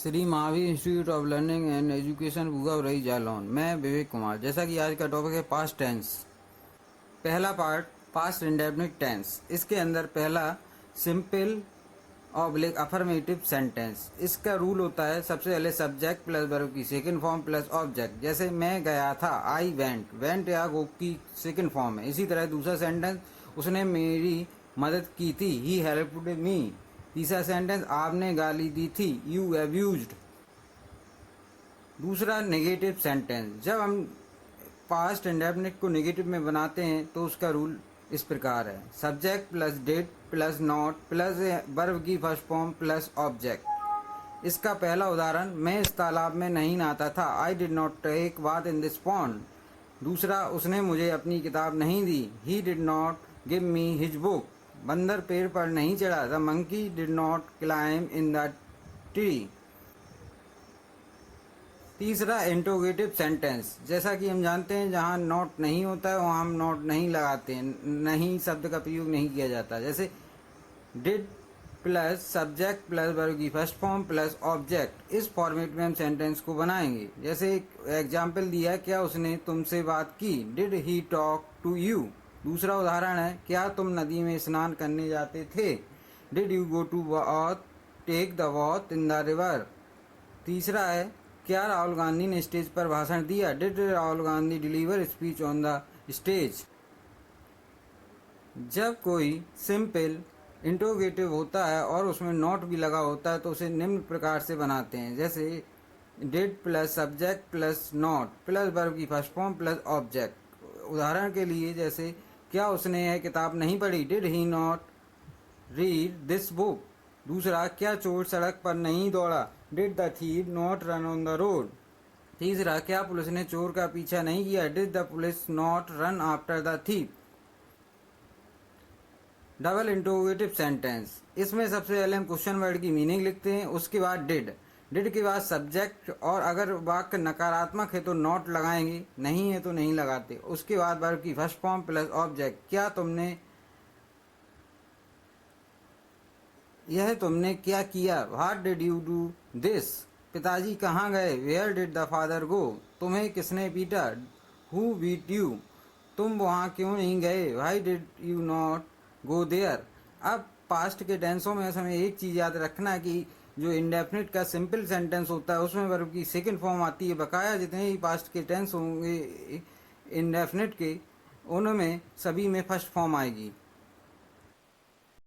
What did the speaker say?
Shri Mahavir institute of learning and education Bhugavarai Jalaun. मैं विवेक कुमार। जैसा कि आज का टॉपिक है पास्ट टेंस। पहला पार्ट पास्ट इंडेफिनिट टेंस। इसके अंदर पहला सिंपल ऑब्लिक अफर्मेटिव सेंटेंस। इसका रूल होता है सबसे पहले सब्जेक्ट प्लस वर्ब की सेकंड फॉर्म प्लस ऑब्जेक्ट। जैसे मैं गया था, आई वेंट। वेंट या गो की सेकंड फॉर्म है। इसी तरह दूसरा सेंटेंस, उसने मेरी मदद की थी, ही हेल्प्ड मी। तीसरा सेंटेंस, आपने गाली दी थी, यू अब्यूज्ड। दूसरा नेगेटिव सेंटेंस, जब हम पास्ट इंडेफिनिट को नेगेटिव में बनाते हैं तो उसका रूल इस प्रकार है, subject plus did plus not plus verb की फर्स्ट फॉर्म प्लस ऑब्जेक्ट। इसका पहला उदाहरण, मैं इस तालाब में नहीं नहाता था, I did not take bath in this pond. दूसरा, उसने मुझे अपनी किताब नहीं दी, he did not give me his book. बंदर पेड़ पर नहीं चढ़ा, the monkey did not climb in the tree. तीसरा इंट्रोगेटिव सेंटेंस, जैसा कि हम जानते हैं जहाँ नॉट नहीं होता है वहाँ हम नॉट नहीं लगाते हैं, नहीं शब्द का प्रयोग नहीं किया जाता। जैसे did plus subject plus verb की फर्स्ट फॉर्म प्लस ऑब्जेक्ट। इस फॉर्मेट में हम सेंटेंस को बनाएंगे। जैसे एक एग्जाम्पल दिया, क्या उसने तुमसे बात की, did he talk to you. दूसरा उदाहरण है, क्या तुम नदी में स्नान करने जाते थे, did you go to bath take the bath in the river. तीसरा है, क्या राहुल गांधी ने स्टेज पर भाषण दिया, did Rahul Gandhi deliver speech on the stage. जब कोई सिंपल इंट्रोगेटिव होता है और उसमें नॉट भी लगा होता है तो उसे निम्न प्रकार से बनाते हैं। जैसे did plus subject plus not plus verb की फर्स्ट फॉर्म प्लस ऑब्जेक्ट। उदाहरण के लिए, जैसे क्या उसने यह किताब नहीं पढ़ी, did he not read this book. दूसरा, क्या चोर सड़क पर नहीं दौड़ा, did the thief not run on the road. तीसरा, क्या पुलिस ने चोर का पीछा नहीं किया, did the police not run after the thief. Double interrogative sentence, इसमें सबसे पहले हम क्वेश्चन वर्ड की मीनिंग लिखते हैं, उसके बाद डिड के बाद सब्जेक्ट, और अगर वाक्य नकारात्मक है तो नॉट लगाएंगे, नहीं है तो नहीं लगाते। उसके बाद वर्ब की फर्स्ट फॉर्म प्लस ऑब्जेक्ट। क्या तुमने, यह तुमने क्या किया, what did you do this. पिताजी कहाँ गए, where did the father go. तुम्हें किसने पीटा, हु बीट यू। तुम वहाँ क्यों नहीं गए, why did you not go there. अब पास्ट के टेंसों में हमें एक चीज़ याद रखना कि जो इंडेफिनिट का सिंपल सेंटेंस होता है उसमें वर्ब की सेकंड फॉर्म आती है। बकाया जितने ही पास्ट के टेंस होंगे इंडेफिनिट के, उनमें सभी में फर्स्ट फॉर्म आएगी।